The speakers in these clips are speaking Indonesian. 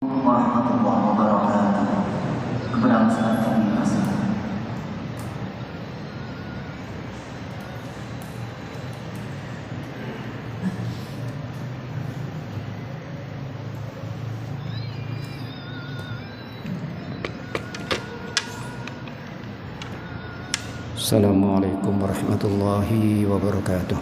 Warahmatullahi wabarakatuh. Kepada Ustaz kami kasih. Assalamualaikum warahmatullahi wabarakatuh.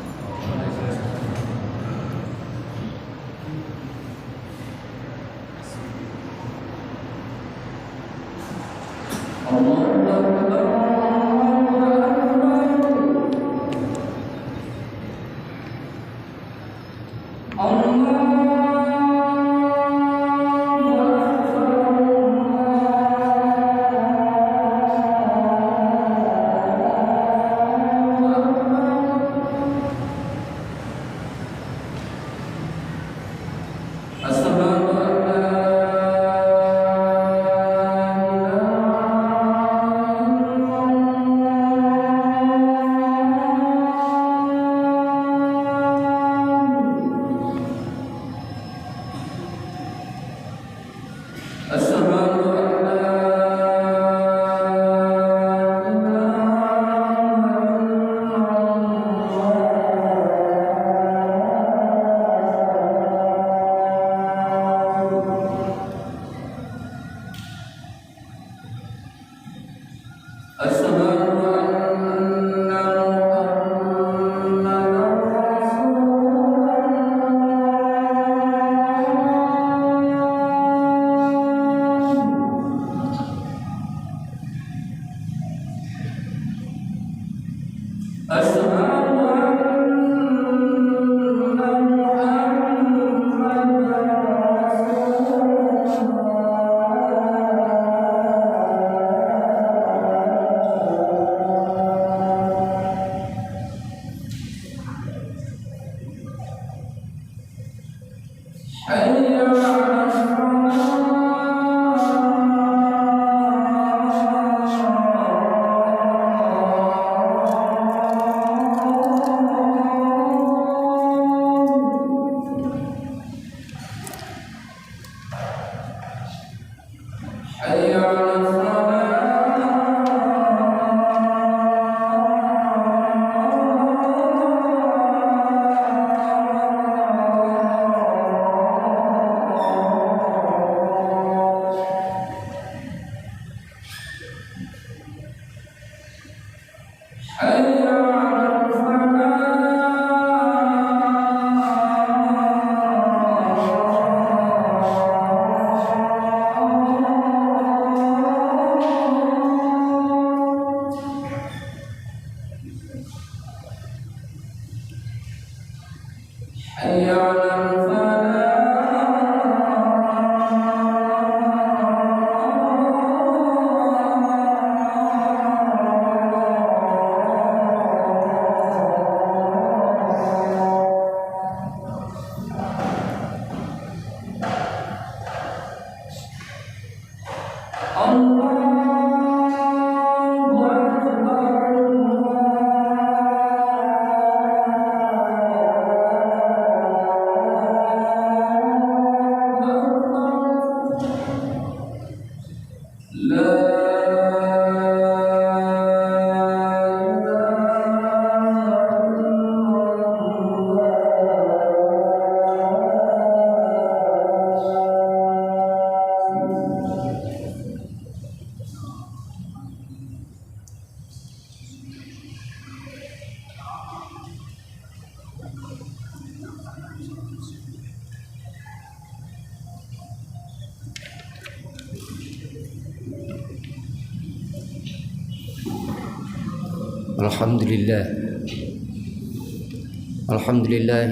Alhamdulillah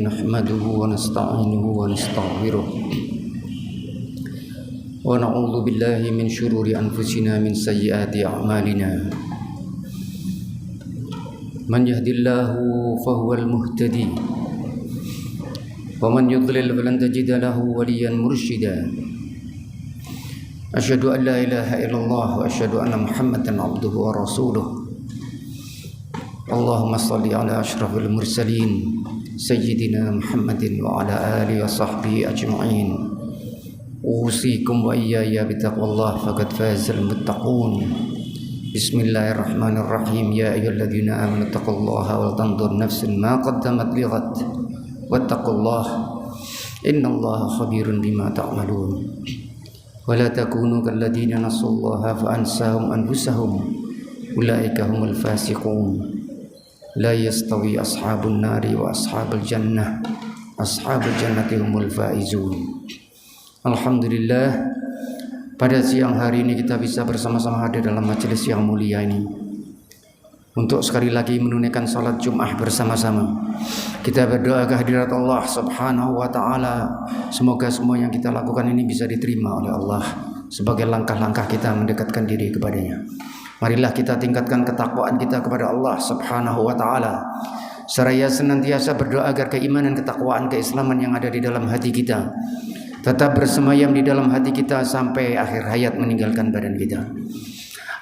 nahmaduhu wa nasta'inuhu wa nastaghfiruh wa na'udzu billahi min syururi anfusina min sayyiati a'malina man yahdihillahu fahuwal muhtadi wa man yudlil falan tajida lahu waliyan mursyida. Asyhadu an la ilaha illallah wa asyhadu anna Muhammadan abduhu wa rasuluh. Allahumma salli ala asyrafil mursalin Sayyidina Muhammadin wa ala alihi wa sahbihi ajma'in. أوصيكم وإياي بتقوى الله فقد فاز المتقون. بسم الله الرحمن الرحيم. يا أيها الذين آمنوا اتقوا الله ولتنظر نفس ما قدمت لغد واتقوا الله إن الله خبير بما تعملون. ولا تكونوا كالذين نسوا الله فأنساهم أنفسهم أولئك هم الفاسقون. لا يستوي أصحاب النار وأصحاب الجنة أصحاب الجنة هم الفائزون. Alhamdulillah, pada siang hari ini kita bisa bersama-sama hadir dalam majelis yang mulia ini untuk sekali lagi menunaikan salat Jum'ah bersama-sama. Kita berdoa kehadirat Allah Subhanahu wa taala, semoga semua yang kita lakukan ini bisa diterima oleh Allah sebagai langkah-langkah kita mendekatkan diri kepadanya. Marilah kita tingkatkan ketakwaan kita kepada Allah Subhanahu wa taala, seraya senantiasa berdoa agar keimanan, ketakwaan, keislaman yang ada di dalam hati kita tetap bersemayam di dalam hati kita sampai akhir hayat meninggalkan badan kita.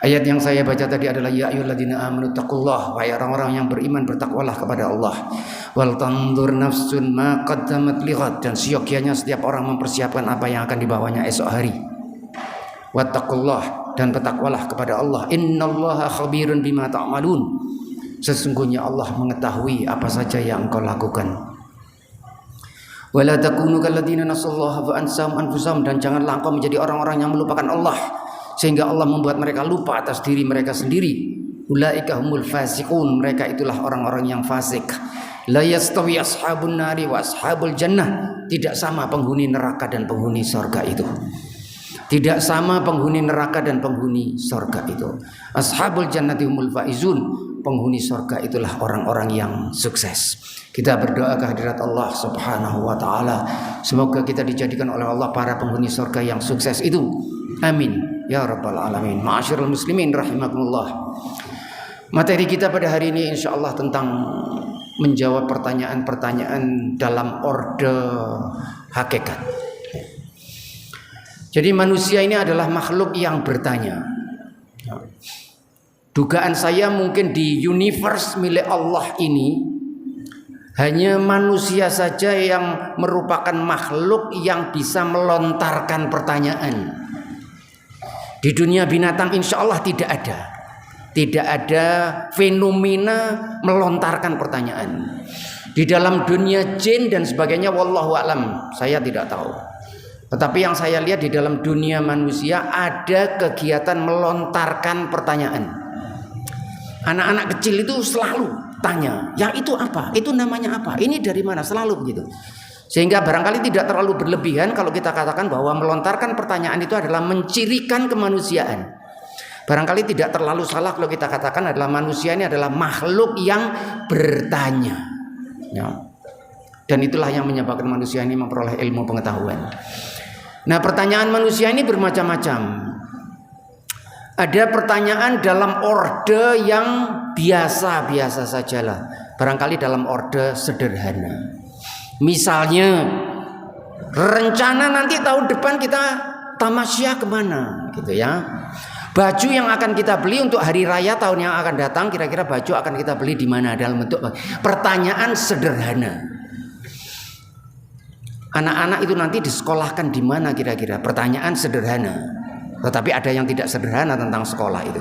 Ayat yang saya baca tadi adalah ya ayyuhalladzina amanu taqullah, wahai orang-orang yang beriman bertakwalah kepada Allah. Wal tanzur nafsun ma qaddamat lighad, dan seyogyanya setiap orang mempersiapkan apa yang akan dibawanya esok hari. Wattaqullah, dan bertakwalah kepada Allah. Innallaha khabirun bima ta'malun. Sesungguhnya Allah mengetahui apa saja yang engkau lakukan. Wala takunu kalladzina nasallaha fa ansahum anfusahum, dan janganlah engkau menjadi orang-orang yang melupakan Allah sehingga Allah membuat mereka lupa atas diri mereka sendiri. Ulaika humul fasiqun, mereka itulah orang-orang yang fasik. La yastawi ashabun nari wa ashabul jannah, tidak sama penghuni neraka dan penghuni surga itu. Tidak sama penghuni neraka dan penghuni surga itu. Ashabul jannati humul faizun, penghuni surga itulah orang-orang yang sukses. Kita berdoa kehadirat Allah Subhanahu wa taala, semoga kita dijadikan oleh Allah para penghuni surga yang sukses itu. Amin ya rabbal alamin. Ma'asyiral muslimin rahimakumullah. Materi kita pada hari ini insyaallah tentang menjawab pertanyaan-pertanyaan dalam orde hakikat. Jadi manusia ini adalah makhluk yang bertanya. Dugaan saya mungkin di universe milik Allah ini hanya manusia saja yang merupakan makhluk yang bisa melontarkan pertanyaan. Di dunia binatang insya Allah tidak ada. Tidak ada fenomena melontarkan pertanyaan. Di dalam dunia jin dan sebagainya wallahu alam, saya tidak tahu. Tetapi yang saya lihat di dalam dunia manusia ada kegiatan melontarkan pertanyaan. Anak-anak kecil itu selalu tanya, yang itu apa? Itu namanya apa? Ini dari mana? Selalu begitu. Sehingga barangkali tidak terlalu berlebihan kalau kita katakan bahwa melontarkan pertanyaan itu adalah mencirikan kemanusiaan. Barangkali tidak terlalu salah kalau kita katakan adalah manusia ini adalah makhluk yang bertanya. Ya. Dan itulah yang menyebabkan manusia ini memperoleh ilmu pengetahuan. Nah, pertanyaan manusia ini bermacam-macam. Ada pertanyaan dalam orde yang biasa-biasa sajalah. Barangkali dalam orde sederhana. Misalnya, rencana nanti tahun depan kita tamasya kemana, gitu ya. Baju yang akan kita beli untuk hari raya tahun yang akan datang, kira-kira baju akan kita beli di mana, dalam bentuk pertanyaan sederhana. Anak-anak itu nanti disekolahkan di mana kira-kira, pertanyaan sederhana. Tetapi ada yang tidak sederhana tentang sekolah itu.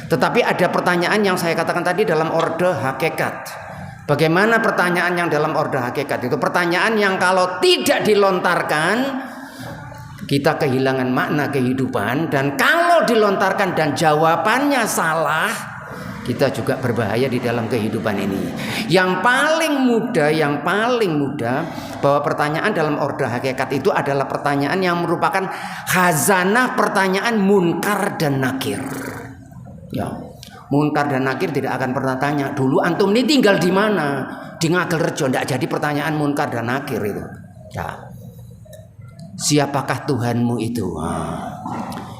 Tetapi ada pertanyaan yang saya katakan tadi dalam orde hakikat. Bagaimana pertanyaan yang dalam orde hakikat itu? Pertanyaan yang kalau tidak dilontarkan kita kehilangan makna kehidupan, dan kalau dilontarkan dan jawabannya salah, kita juga berbahaya di dalam kehidupan ini. Yang paling mudah bahwa pertanyaan dalam orde hakikat itu adalah pertanyaan yang merupakan khazanah pertanyaan munkar dan nakir. Ya. Munkar dan nakir tidak akan pernah tanya, dulu antum ini tinggal di mana? Di Ngagelrejo. Tidak jadi pertanyaan munkar dan nakir itu. Ya. Siapakah Tuhanmu itu?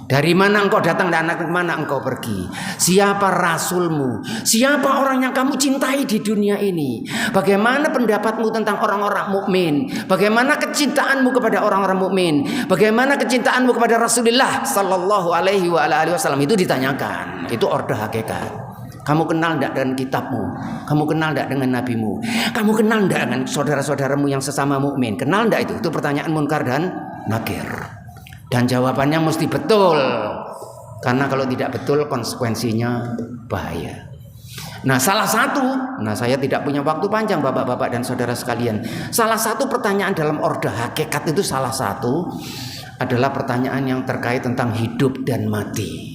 Dari mana engkau datang dan kemana engkau pergi? Siapa rasulmu? Siapa orang yang kamu cintai di dunia ini? Bagaimana pendapatmu tentang orang-orang mukmin? Bagaimana kecintaanmu kepada orang-orang mukmin? Bagaimana kecintaanmu kepada Rasulullah sallallahu alaihi wasallam? Itu ditanyakan. Itu orde hakikat. Kamu kenal tidak dengan kitabmu? Kamu kenal tidak dengan nabimu? Kamu kenal tidak dengan saudara-saudaramu yang sesama mukmin? Kenal tidak itu? Itu pertanyaan munkar dan nakir. Dan jawabannya mesti betul. Karena kalau tidak betul konsekuensinya bahaya. Nah saya tidak punya waktu panjang bapak-bapak dan saudara sekalian. Salah satu pertanyaan dalam order hakikat itu salah satu adalah pertanyaan yang terkait tentang hidup dan mati.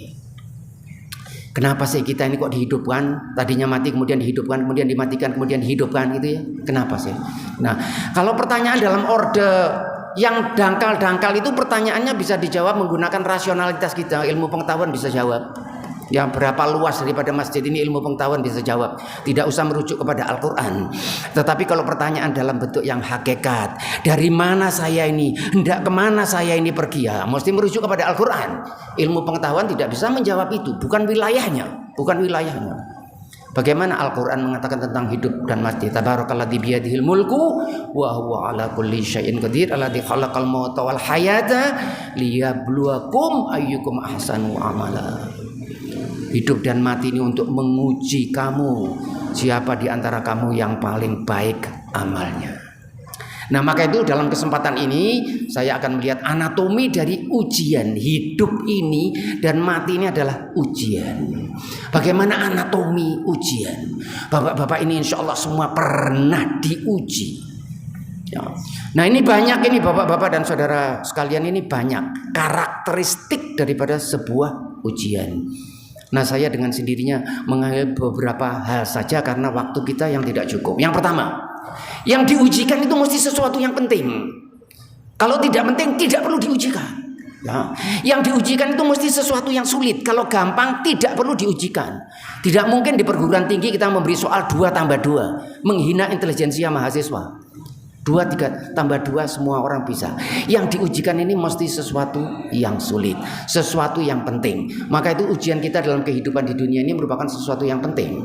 Kenapa sih kita ini kok dihidupkan? Tadinya mati kemudian dihidupkan, kemudian dimatikan, kemudian dihidupkan gitu ya? Kenapa sih? Nah, kalau pertanyaan dalam order yang dangkal-dangkal itu pertanyaannya bisa dijawab menggunakan rasionalitas kita, ilmu pengetahuan bisa jawab. Yang berapa luas daripada masjid ini ilmu pengetahuan bisa jawab. Tidak usah merujuk kepada Al-Quran. Tetapi kalau pertanyaan dalam bentuk yang hakikat, dari mana saya ini, hendak kemana saya ini pergi, ya mesti merujuk kepada Al-Quran. Ilmu pengetahuan tidak bisa menjawab itu, bukan wilayahnya. Bagaimana Al-Quran mengatakan tentang hidup dan mati? Tabarakalladzi biyadihil mulku wa huwa ala kulli syai'in qadir alladzi khalaqal mauta wal hayata liyabluwakum ayyukum ahsanu amala. Hidup dan mati ini untuk menguji kamu, siapa di antara kamu yang paling baik amalnya. Nah, maka itu dalam kesempatan ini saya akan melihat anatomi dari ujian hidup ini dan mati ini adalah ujian. Bagaimana anatomi ujian? Bapak-bapak ini insya Allah semua pernah diuji. Ya. Nah, ini banyak ini bapak-bapak dan saudara sekalian, ini banyak karakteristik daripada sebuah ujian. Nah, saya dengan sendirinya mengambil beberapa hal saja karena waktu kita yang tidak cukup. Yang pertama, yang diujikan itu mesti sesuatu yang penting. Kalau tidak penting tidak perlu diujikan. Ya. Yang diujikan itu mesti sesuatu yang sulit. Kalau gampang tidak perlu diujikan. Tidak mungkin di perguruan tinggi kita memberi soal 2 tambah 2, menghina intelijensia mahasiswa. 2, 3 tambah 2 semua orang bisa. Yang diujikan ini mesti sesuatu yang sulit, sesuatu yang penting. Maka itu ujian kita dalam kehidupan di dunia ini merupakan sesuatu yang penting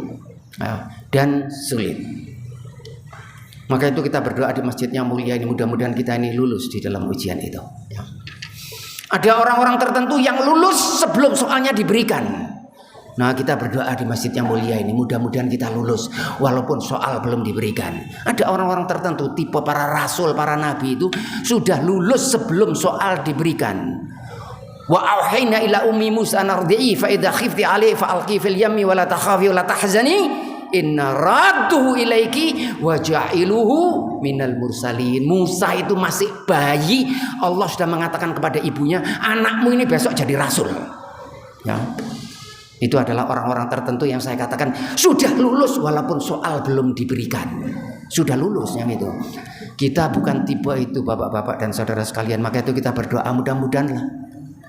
dan sulit. Maka itu kita berdoa di masjid yang mulia ini, mudah-mudahan kita ini lulus di dalam ujian itu. Ada orang-orang tertentu yang lulus sebelum soalnya diberikan. Nah, kita berdoa di masjid yang mulia ini, mudah-mudahan kita lulus walaupun soal belum diberikan. Ada orang-orang tertentu tipe para rasul, para nabi itu sudah lulus sebelum soal diberikan. Wa auhayna ila ummi Musa nardi'i fa idza khifti 'alaihi fa alqi fil yammi wa la takhafi wa la tahzani inna radduhu ilaiki wa ja'iluhu minal mursalin. Musa itu masih bayi, Allah sudah mengatakan kepada ibunya, anakmu ini besok jadi rasul. Ya. Itu adalah orang-orang tertentu yang saya katakan sudah lulus walaupun soal belum diberikan. Sudah lulus yang itu. Kita bukan tipe itu bapak-bapak dan saudara sekalian. Maka itu kita berdoa mudah-mudahanlah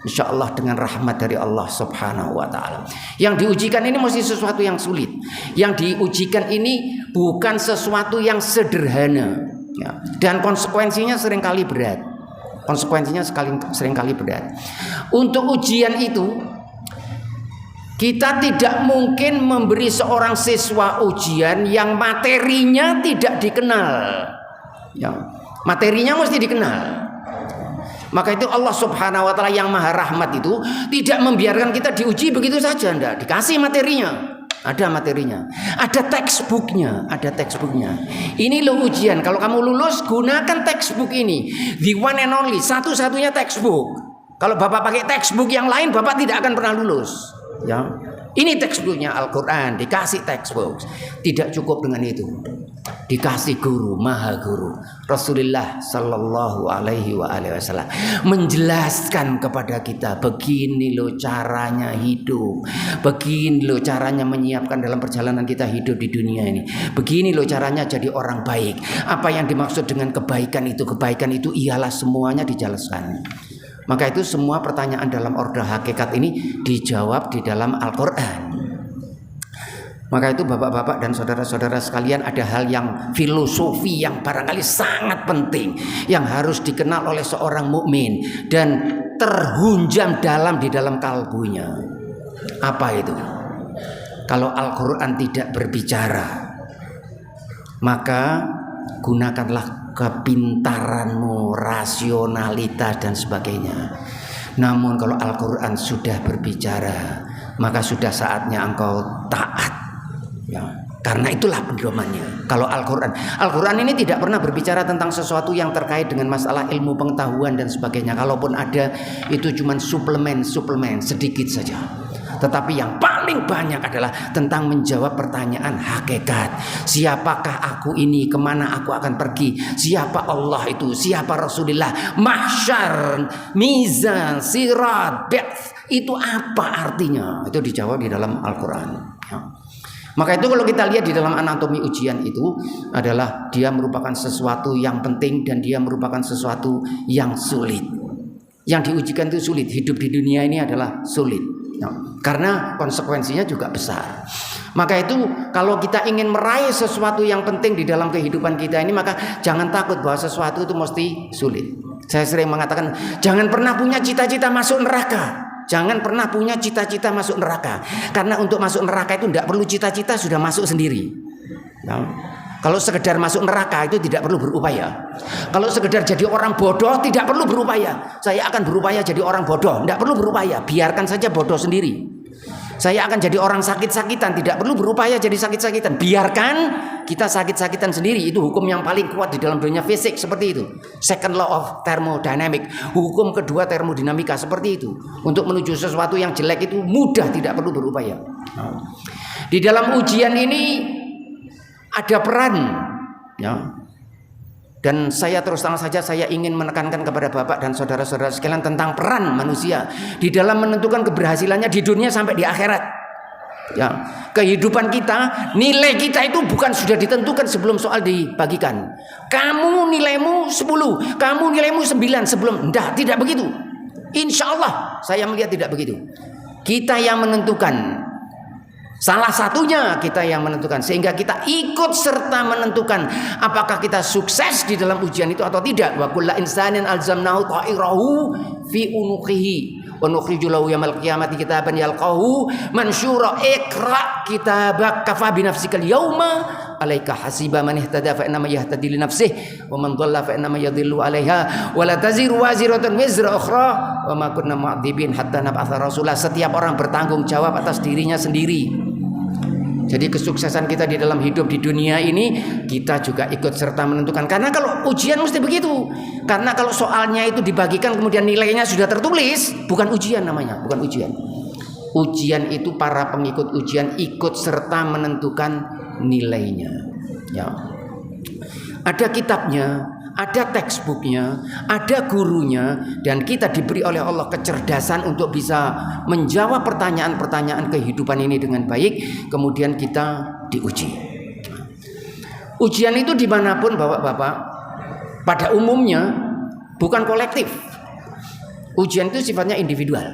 insya Allah dengan rahmat dari Allah subhanahu wa ta'ala. Yang diujikan ini mesti sesuatu yang sulit. Yang diujikan ini bukan sesuatu yang sederhana ya. Dan konsekuensinya seringkali berat. Seringkali berat. Untuk ujian itu kita tidak mungkin memberi seorang siswa ujian yang materinya tidak dikenal. Ya, materinya mesti dikenal. Maka itu Allah subhanahu wa ta'ala yang maha rahmat itu tidak membiarkan kita diuji begitu saja. Enggak, dikasih materinya. Ada materinya. Ada textbooknya. Ini loh ujian. Kalau kamu lulus, gunakan textbook ini. The one and only, satu-satunya textbook. Kalau Bapak pakai textbook yang lain, Bapak tidak akan pernah lulus. Ya, ini textbooknya Al-Quran, dikasih textbook. Tidak cukup dengan itu, dikasih guru, maha guru Rasulullah Sallallahu Alaihi Wasallam menjelaskan kepada kita, begini loh caranya hidup, begini loh caranya menyiapkan dalam perjalanan kita hidup di dunia ini, begini loh caranya jadi orang baik. Apa yang dimaksud dengan kebaikan itu ialah semuanya dijelaskan. Maka itu semua pertanyaan dalam order hakikat ini dijawab di dalam Al-Quran. Maka itu bapak-bapak dan saudara-saudara sekalian, ada hal yang filosofi yang barangkali sangat penting yang harus dikenal oleh seorang mukmin dan terhunjam dalam di dalam kalbunya. Apa itu? Kalau Al-Quran tidak berbicara, maka gunakanlah kepintaranmu, rasionalitas dan sebagainya. Namun kalau Al-Quran sudah berbicara, maka sudah saatnya engkau taat ya, karena itulah pedomannya. Kalau Al-Quran ini tidak pernah berbicara tentang sesuatu yang terkait dengan masalah ilmu pengetahuan dan sebagainya. Kalaupun ada, itu cuma suplemen sedikit saja. Tetapi yang paling banyak adalah tentang menjawab pertanyaan hakikat. Siapakah aku ini? Kemana aku akan pergi? Siapa Allah itu? Siapa Rasulullah? Mahsyar, mizan, sirat, ba'ts, itu apa artinya? Itu dijawab di dalam Al-Quran. Ya. Maka itu kalau kita lihat di dalam anatomi ujian itu adalah dia merupakan sesuatu yang penting dan dia merupakan sesuatu yang sulit. Yang diujikan itu sulit. Hidup di dunia ini adalah sulit. Ya, karena konsekuensinya juga besar. Maka itu kalau kita ingin meraih sesuatu yang penting di dalam kehidupan kita ini, maka jangan takut bahwa sesuatu itu mesti sulit. Saya sering mengatakan, jangan pernah punya cita-cita masuk neraka. Jangan pernah punya cita-cita masuk neraka. Karena untuk masuk neraka itu tidak perlu cita-cita, sudah masuk sendiri. Ya. Kalau sekedar masuk neraka itu tidak perlu berupaya. Kalau sekedar jadi orang bodoh tidak perlu berupaya. Saya akan berupaya jadi orang bodoh, tidak perlu berupaya. Biarkan saja bodoh sendiri. Saya akan jadi orang sakit-sakitan, tidak perlu berupaya jadi sakit-sakitan. Biarkan kita sakit-sakitan sendiri. Itu hukum yang paling kuat di dalam dunia fisik, seperti itu. Second law of thermodynamic, hukum kedua termodinamika, seperti itu. Untuk menuju sesuatu yang jelek itu mudah, tidak perlu berupaya. Di dalam ujian ini ada peran, ya. Dan saya terus terang saja saya ingin menekankan kepada Bapak dan saudara-saudara sekalian tentang peran manusia di dalam menentukan keberhasilannya di dunia sampai di akhirat. Ya, kehidupan kita, nilai kita itu bukan sudah ditentukan sebelum soal dibagikan. Kamu nilaimu 10, kamu nilaimu 9 sebelum. Tidak begitu. Insya Allah saya melihat tidak begitu. Kita yang menentukan. Salah satunya kita yang menentukan, sehingga kita ikut serta menentukan apakah kita sukses di dalam ujian itu atau tidak. Wa kullu insanin alzamnahu ta'irahu fi unuqihi wa nukhriju lahu yaumil qiyamati kitaban yalqahu mansyura. Iqra kitabak kafa bi nafsikal yauma alaika hasiba. Man ihtada fa innama yahtadi li nafsihi wa man dhalla fa innama yadhillu 'alaiha wa la taziru waziratun wizra ukhra wa ma kunna mu'adzibin hatta nab'atsa rasula. Setiap orang bertanggung jawab atas dirinya sendiri. Jadi kesuksesan kita di dalam hidup di dunia ini kita juga ikut serta menentukan. Karena kalau ujian mesti begitu. Karena kalau soalnya itu dibagikan kemudian nilainya sudah tertulis, bukan ujian namanya, bukan ujian. Ujian itu para pengikut ujian ikut serta menentukan nilainya. Ya. Ada kitabnya, ada textbooknya, ada gurunya, dan kita diberi oleh Allah kecerdasan untuk bisa menjawab pertanyaan-pertanyaan kehidupan ini dengan baik. Kemudian kita diuji. Ujian itu dimanapun Bapak-bapak, pada umumnya bukan kolektif. Ujian itu sifatnya individual.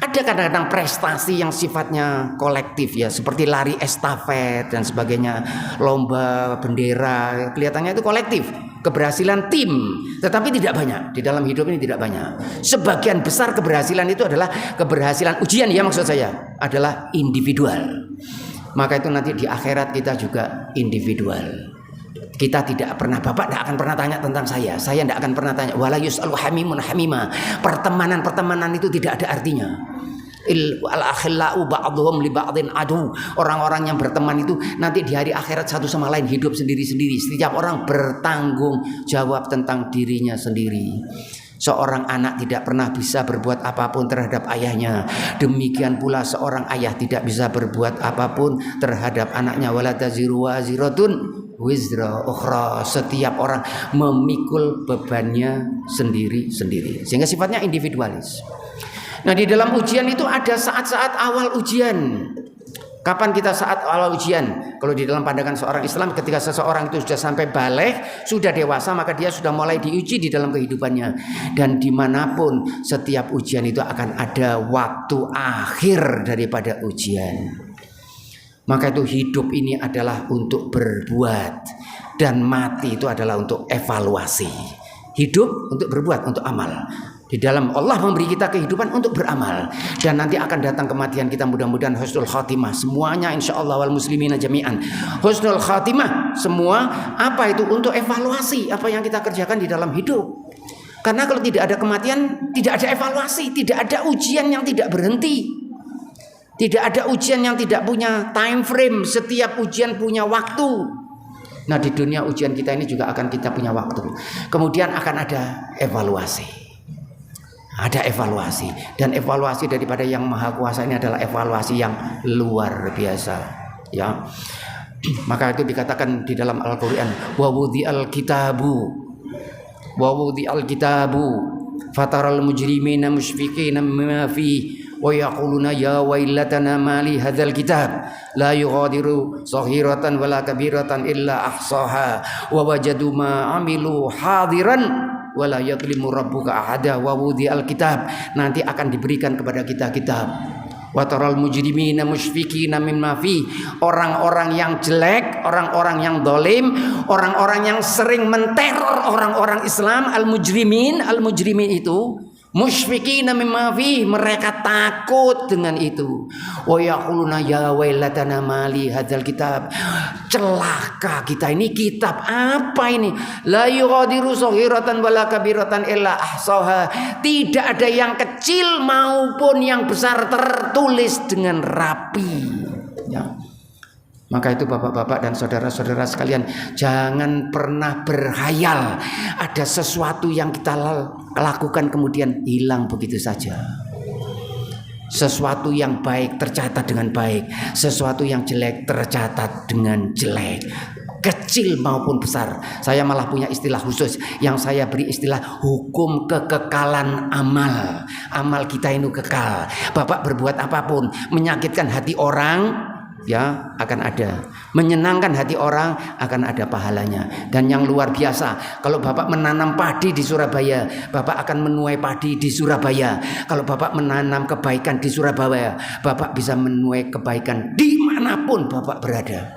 Ada kadang-kadang prestasi yang sifatnya kolektif, ya, seperti lari estafet dan sebagainya, lomba bendera, kelihatannya itu kolektif, keberhasilan tim, tetapi tidak banyak. Di dalam hidup ini tidak banyak. Sebagian besar keberhasilan itu adalah keberhasilan ujian, ya, maksud saya adalah individual. Maka itu nanti di akhirat kita juga individual. Kita tidak pernah, Bapak tidak akan pernah tanya tentang saya tidak akan pernah tanya. Wala yus'alu hamimun hamima. Pertemanan itu tidak ada artinya. Al-akhillau ba'dhum li ba'dhin adu. Orang-orang yang berteman itu nanti di hari akhirat satu sama lain hidup sendiri-sendiri. Setiap orang bertanggung jawab tentang dirinya sendiri. Seorang anak tidak pernah bisa berbuat apapun terhadap ayahnya. Demikian pula seorang ayah tidak bisa berbuat apapun terhadap anaknya. Wala taziru waziratun wizra ukhra. Setiap orang memikul bebannya sendiri-sendiri. Sehingga sifatnya individualis. Nah, di dalam ujian itu ada saat-saat awal ujian. Kapan kita saat awal ujian? Kalau di dalam pandangan seorang Islam, ketika seseorang itu sudah sampai baligh, sudah dewasa, maka dia sudah mulai diuji di dalam kehidupannya. Dan dimanapun setiap ujian itu akan ada waktu akhir daripada ujian. Maka itu hidup ini adalah untuk berbuat, dan mati itu adalah untuk evaluasi. Hidup untuk berbuat, untuk amal. Di dalam Allah memberi kita kehidupan untuk beramal, dan nanti akan datang kematian kita, mudah-mudahan husnul khatimah semuanya insyaallah, wal muslimina jami'an husnul khatimah semua. Apa itu? Untuk evaluasi apa yang kita kerjakan di dalam hidup. Karena kalau tidak ada kematian, tidak ada evaluasi, tidak ada ujian yang tidak berhenti, tidak ada ujian yang tidak punya time frame. Setiap ujian punya waktu. Nah, di dunia ujian kita ini juga akan kita punya waktu. Kemudian akan ada evaluasi. Ada evaluasi, dan evaluasi daripada Yang Maha Kuasa ini adalah evaluasi yang luar biasa, ya. Maka itu dikatakan di dalam Al-Qur'an, wa wudhi'al kitabu fataral mujrimina musyfiqina mimma fihi wa yaquluna ya wailatana mali hadzal kitab la yughadiru saghiratan wala kabiratan illa ahsaha wa wajadu ma amilu hadiran wala yadlimu rabbuka ahada wa wudhi'al kitab. Nanti akan diberikan kepada kita kitab. Wa taral mujrimina musyfiqina mimma fi. Orang-orang yang jelek, orang-orang yang dolim, orang-orang yang sering menteror orang-orang Islam, al-mujrimin itu musyfiqina mimma fi, mereka takut dengan itu. Wa yaquluna ya wailatana mali hadzal kitab. Celaka kita ini, kitab apa ini? La yughadiru saghiratan wala kabiratan illa ahsaha. Tidak ada yang kecil maupun yang besar tertulis dengan rapi, ya. Maka itu bapak-bapak dan saudara-saudara sekalian, jangan pernah berhayal ada sesuatu yang kita lakukan kemudian hilang begitu saja. Sesuatu yang baik tercatat dengan baik, sesuatu yang jelek tercatat dengan jelek, kecil maupun besar. Saya malah punya istilah khusus yang saya beri istilah hukum kekekalan amal. Amal kita ini kekal. Bapak berbuat apapun, menyakitkan hati orang, ya akan ada, menyenangkan hati orang akan ada pahalanya. Dan yang luar biasa, kalau Bapak menanam padi di Surabaya, Bapak akan menuai padi di Surabaya. Kalau Bapak menanam kebaikan di Surabaya, Bapak bisa menuai kebaikan dimanapun Bapak berada.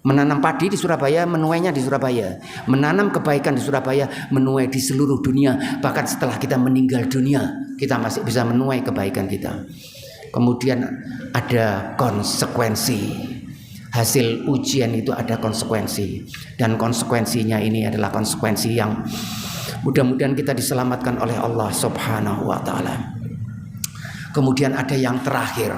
Menanam padi di Surabaya, menuainya di Surabaya. Menanam kebaikan di Surabaya, menuai di seluruh dunia. Bahkan setelah kita meninggal dunia, kita masih bisa menuai kebaikan kita. Kemudian ada konsekuensi. Hasil ujian itu ada konsekuensi. Dan konsekuensinya ini adalah konsekuensi yang mudah-mudahan kita diselamatkan oleh Allah Subhanahu wa ta'ala. Kemudian ada yang terakhir,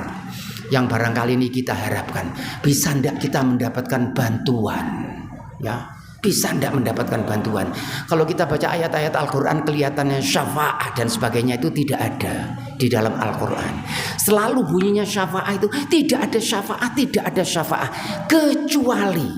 yang barangkali ini kita harapkan, bisa tidak kita mendapatkan bantuan, ya. Bisa tidak mendapatkan bantuan. Kalau kita baca ayat-ayat Al-Quran, kelihatannya syafaat dan sebagainya itu tidak ada di dalam Al-Quran. Selalu bunyinya syafaat itu, tidak ada syafaat kecuali,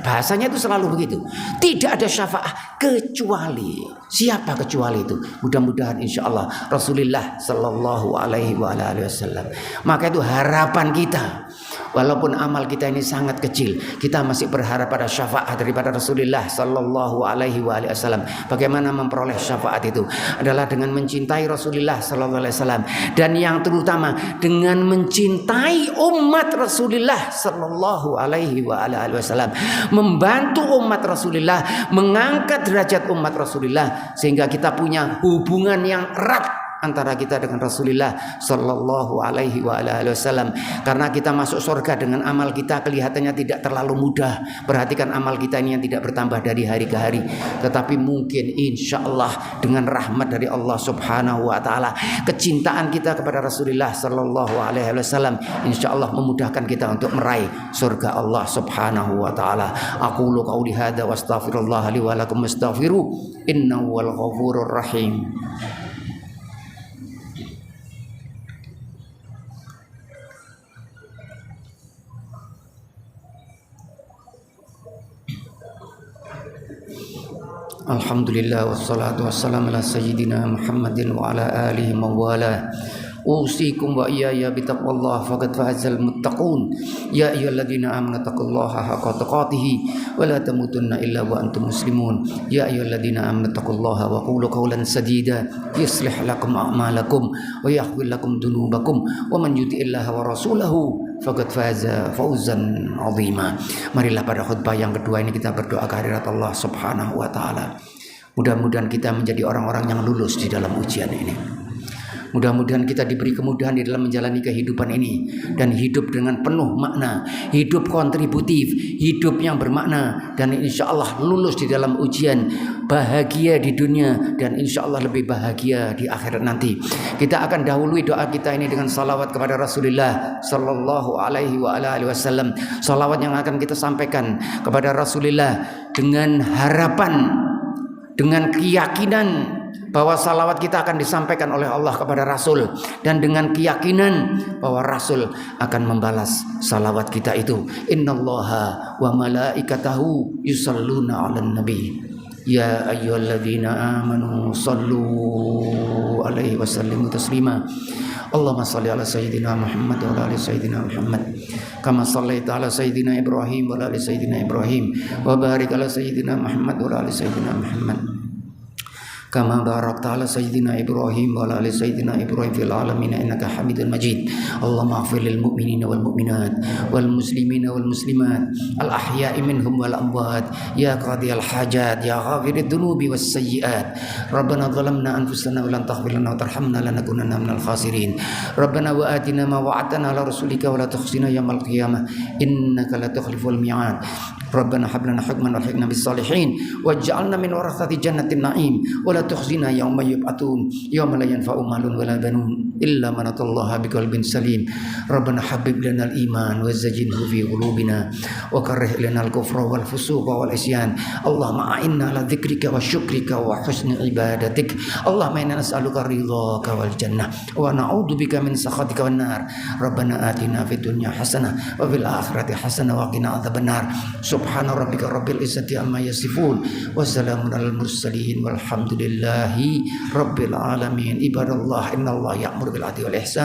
bahasanya itu selalu begitu, tidak ada syafaat kecuali. Siapa kecuali itu? Mudah-mudahan insya Allah Rasulullah Sallallahu Alaihi Wasallam. Maka itu harapan kita, walaupun amal kita ini sangat kecil, kita masih berharap pada syafaat daripada Rasulullah Sallallahu Alaihi Wasallam. Bagaimana memperoleh syafaat itu? Adalah dengan mencintai Rasulullah Sallallahu Alaihi Wasallam, dan yang terutama dengan mencintai umat Rasulullah Sallallahu Alaihi Wasallam, membantu umat Rasulullah, mengangkat derajat umat Rasulullah, sehingga kita punya hubungan yang erat antara kita dengan Rasulullah Sallallahu Alaihi Wasallam. Karena kita masuk surga dengan amal kita kelihatannya tidak terlalu mudah. Perhatikan amal kita ini yang tidak bertambah dari hari ke hari, tetapi mungkin insya Allah dengan rahmat dari Allah Subhanahu Wa Taala, kecintaan kita kepada Rasulullah Sallallahu Alaihi Wasallam, insya Allah memudahkan kita untuk meraih surga Allah Subhanahu Wa Taala. Aqulu qauli hadza wa astaghfirullah li wa lakum astaghfiru innahu wal ghafurur rahim. Alhamdulillah wassalatu wassalamu ala sayyidina Muhammadin wa ala alihi mawala. Usikum wa iyaya bitaqwallah faqad fazal muttaqun. Ya ayyuhalladzina amanu taqullaha haqqa tuqatih wa la tamutunna illa wa antum muslimun. Ya ayyuhalladzina amanu taqullaha wa qulu qawlan sadida yuslih lakum a'malakum wa yaghfir lakum dhunubakum wa man yuti'illaha wa rasulahu faqad faza fawzan 'azima. Marilah pada khutbah yang kedua ini kita berdoa kehadirat Allah Subhanahu wa taala. Mudah-mudahan kita menjadi orang-orang yang lulus di dalam ujian ini. Mudah-mudahan kita diberi kemudahan di dalam menjalani kehidupan ini dan hidup dengan penuh makna, hidup kontributif, hidup yang bermakna, dan insya Allah lulus di dalam ujian, bahagia di dunia dan insya Allah lebih bahagia di akhirat nanti. Kita akan dahului doa kita ini dengan salawat kepada Rasulullah Sallallahu Alaihi Wasallam. Salawat yang akan kita sampaikan kepada Rasulullah dengan harapan, dengan keyakinan bahwa salawat kita akan disampaikan oleh Allah kepada Rasul, dan dengan keyakinan bahwa Rasul akan membalas salawat kita itu. Innallaha wa malaikatahu yusalluna 'alan nabi ya ayyuhalladzina amanu sallu alaihi wasallimu taslima. Allahumma salli ala sayyidina Muhammad wa ala ali sayyidina Muhammad kama sallaita ala sayyidina Ibrahim wa ala ali sayyidina Ibrahim wa barik ala sayyidina Muhammad wa ala ali sayyidina Muhammad kama barakta ala sayyidina Ibrahim wa ala ali sayyidina Ibrahim fil alamin innaka Hamidul Majid. Allahumma ighfir lil mu'minina wal mu'minat wal muslimina wal muslimat al ahya'i minhum wal amwat ya qadiyal hajat ya ghafirid dhunubi was sayyiat. Rabbana zalamna anfusana wa lam taghfir lana wa tarhamna lanakunanna minal khasirin. Rabbana wa atina ma wa'adtana ala rasulika wa la tukhzina yawmal qiyamah innaka la tukhliful mi'ad. Rabbana hab lana hukman wa alhiqna bis salihin waj'alna min warathati jannatin na'im wa la tukhzina yawma yub'atun yawma la yanfa'u malun wa la banun illa man atallaha biqalbin salim. Rabbana habib lana al-iman wa zayyinhu fi qulubina wa karrih lana al-kufra wal fusuqa wal isyan. Allahumma a'inna ala dzikrika wa syukrika wa husni ibadatik. Allahumma inna nas'aluka ridhaka wal jannah wa na'udzubika min sakhatika wan nar. Rabbana atina fid dunya hasanah wa fil akhirati hasanah wa qina adzabannar. Subhana rabbika rabbil izzati amma yasifun wa salamun alal mursalin walhamdulillahi rabbil alamin. Ibadallah innallaha ya'muru bil 'adli wal ihsan